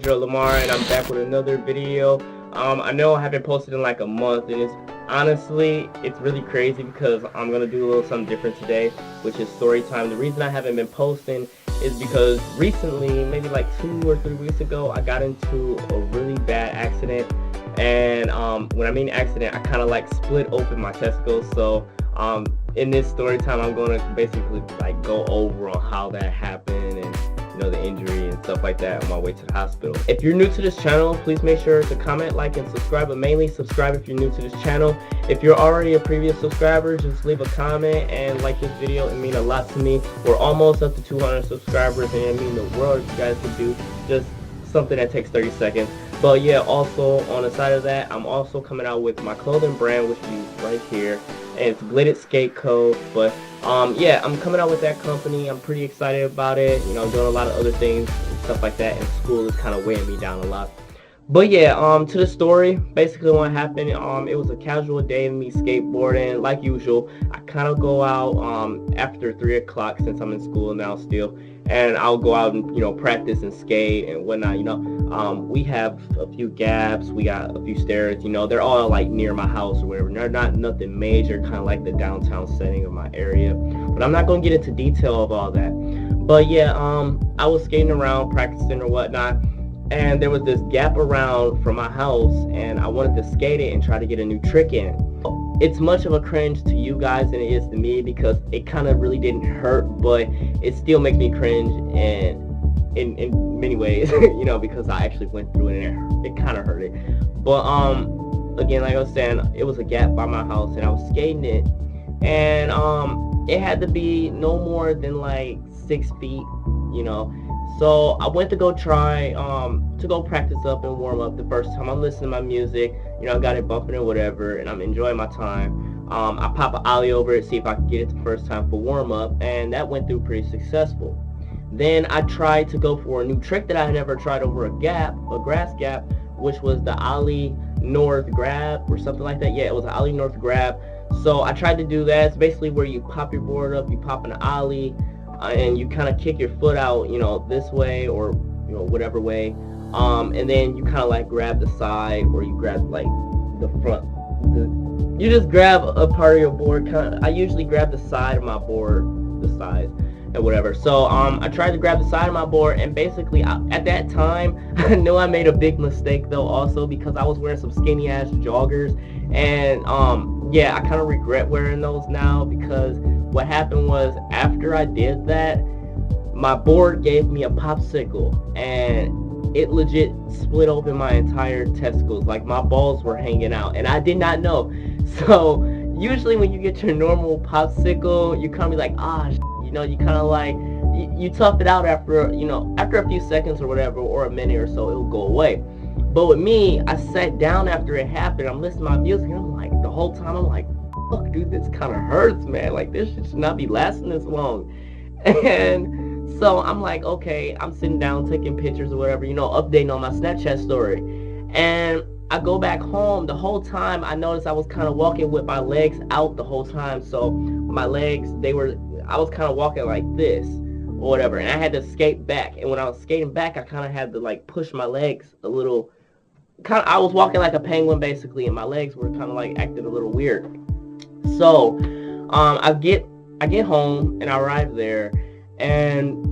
your Lamar, and I'm back with another video. I know I haven't posted in like a month, and it's really crazy because I'm gonna do a little something different today, which is story time. The reason I haven't been posting is because recently, maybe like 2 or 3 weeks ago, I got into a really bad accident. And when I mean accident, I kind of like split open my testicles. So in this story time, I'm going to basically like go over on how that happened and the injury and stuff like that on my way to the hospital. If you're new to this channel, please make sure to comment, like, and subscribe, but mainly subscribe if you're new to this channel. If you're already a previous subscriber, just leave a comment and like this video. It means a lot to me. We're almost up to 200 subscribers, and it means the world if you guys could do just something that takes 30 seconds. But yeah, also on the side of that, I'm also coming out with my clothing brand, which is right here, and it's Glitted Skate Co. But yeah, I'm coming out with that company. I'm pretty excited about it. I'm doing a lot of other things and stuff like that, and school is kind of weighing me down a lot. But yeah, to the story, basically what happened, it was a casual day of me skateboarding. Like usual, I kind of go out after 3 o'clock since I'm in school now still, and I'll go out and practice and skate and whatnot. We have a few gaps, we got a few stairs, they're all like near my house or whatever. They're not nothing major, kind of like the downtown setting of my area, but I'm not going to get into detail of all that. But yeah, I was skating around, practicing or whatnot, and there was this gap around from my house, and I wanted to skate it and try to get a new trick in. It's much of a cringe to you guys than it is to me, because it kind of really didn't hurt, but it still makes me cringe, and in many ways, because I actually went through it and it kind of hurt it. But again, like I was saying, it was a gap by my house, and I was skating it, and it had to be no more than like 6 feet, So I went to go try, to go practice up and warm up the first time. I'm listening to my music, I got it bumping or whatever, and I'm enjoying my time. I pop an ollie over it, see if I can get it the first time for warm up, and that went through pretty successful. Then I tried to go for a new trick that I had never tried over a grass gap, which was the ollie north grab or something like that. Yeah, it was an ollie north grab. So I tried to do that. It's basically where you pop your board up, you pop an ollie, and you kind of kick your foot out, this way or whatever way, and then you kind of like grab the side, or you grab like the front. You just grab a part of your board. I usually grab the side of my board, the sides and whatever. So I tried to grab the side of my board, and basically at that time I knew I made a big mistake though, also because I was wearing some skinny ass joggers, and yeah, I kind of regret wearing those now, because what happened was, after I did that, my board gave me a popsicle, and it legit split open my entire testicles. Like, my balls were hanging out, and I did not know. So usually when you get your normal popsicle, you kind of be like, you kind of like, you tough it out after, after a few seconds or whatever, or a minute or so, it'll go away. But with me, I sat down after it happened. I'm listening to my music, and I'm like, the whole time I'm like, fuck, dude, this kind of hurts, man. Like, this shit should not be lasting this long. And so I'm like, okay, I'm sitting down taking pictures or whatever, updating on my Snapchat story. And I go back home. The whole time I noticed I was kind of walking with my legs out the whole time. So my legs, I was kind of walking like this or whatever, and I had to skate back. And when I was skating back, I kind of had to like push my legs a little. I was walking like a penguin basically, and my legs were kind of like acting a little weird. So I get home, and I arrive there, and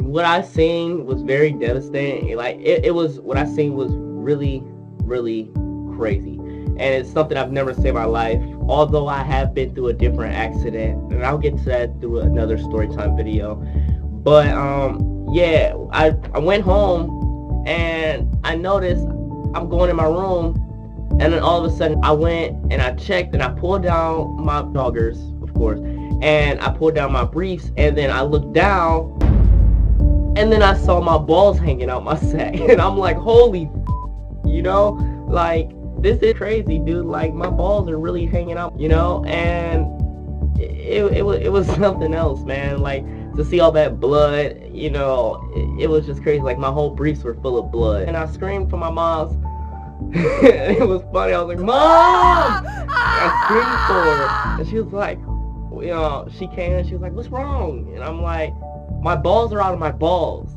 what I seen was very devastating. Like, what I seen was really, really crazy, and it's something I've never seen in my life, although I have been through a different accident, and I'll get to that through another story time video. But yeah, I went home, and I noticed I'm going in my room, and then all of a sudden I went and I checked, and I pulled down my joggers, of course, and I pulled down my briefs, and then I looked down, and then I saw my balls hanging out my sack, and I'm like, holy, like, this is crazy, dude. Like, my balls are really hanging out, and it was something else, man. Like, to see all that blood, it was just crazy. Like, my whole briefs were full of blood, and I screamed for my mom's. It was funny. I was like, Mom! I screamed for her, and she was like, she came and she was like, what's wrong? And I'm like, my balls are out of my balls.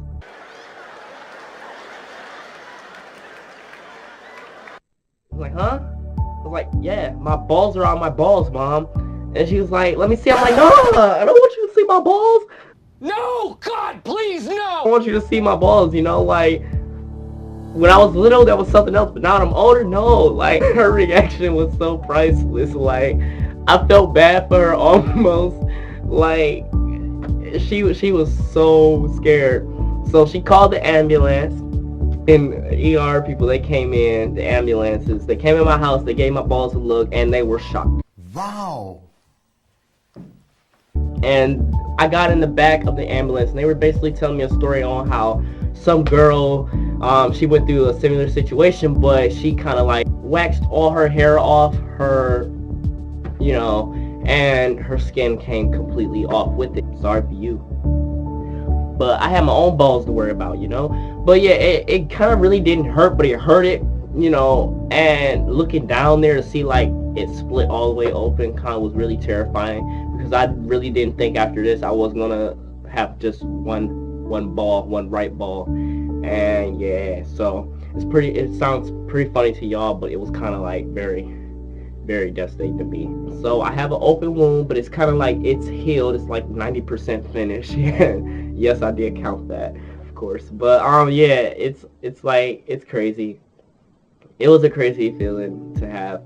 I'm like, huh? I was like, yeah, my balls are on my balls, Mom. And she was like, let me see. I'm like, no, I don't want you to see my balls. No, God, please, no! I want you to see my balls, you know, like, when I was little, that was something else, but now that I'm older, no, like, her reaction was so priceless, like, I felt bad for her almost, like, she was so scared, so she called the ambulance, and ER people, they came in, the ambulances, they came in my house, they gave my balls a look, and they were shocked. Wow. And I got in the back of the ambulance, and they were basically telling me a story on how some girl, she went through a similar situation, but she kind of like waxed all her hair off her, you know, and her skin came completely off with it. Sorry for you. But I had my own balls to worry about, you know. But yeah, it kind of really didn't hurt, but it hurt it, you know. And looking down there to see like it split all the way open kind of was really terrifying, because I really didn't think after this I was gonna have just one ball, one right ball. And yeah, so it sounds pretty funny to y'all, but it was kind of like very devastating to me. So I have an open wound, but it's kind of like it's healed. It's like 90% finished. Yes, I did count that, of course. But yeah, it's like, it's crazy. It was a crazy feeling to have.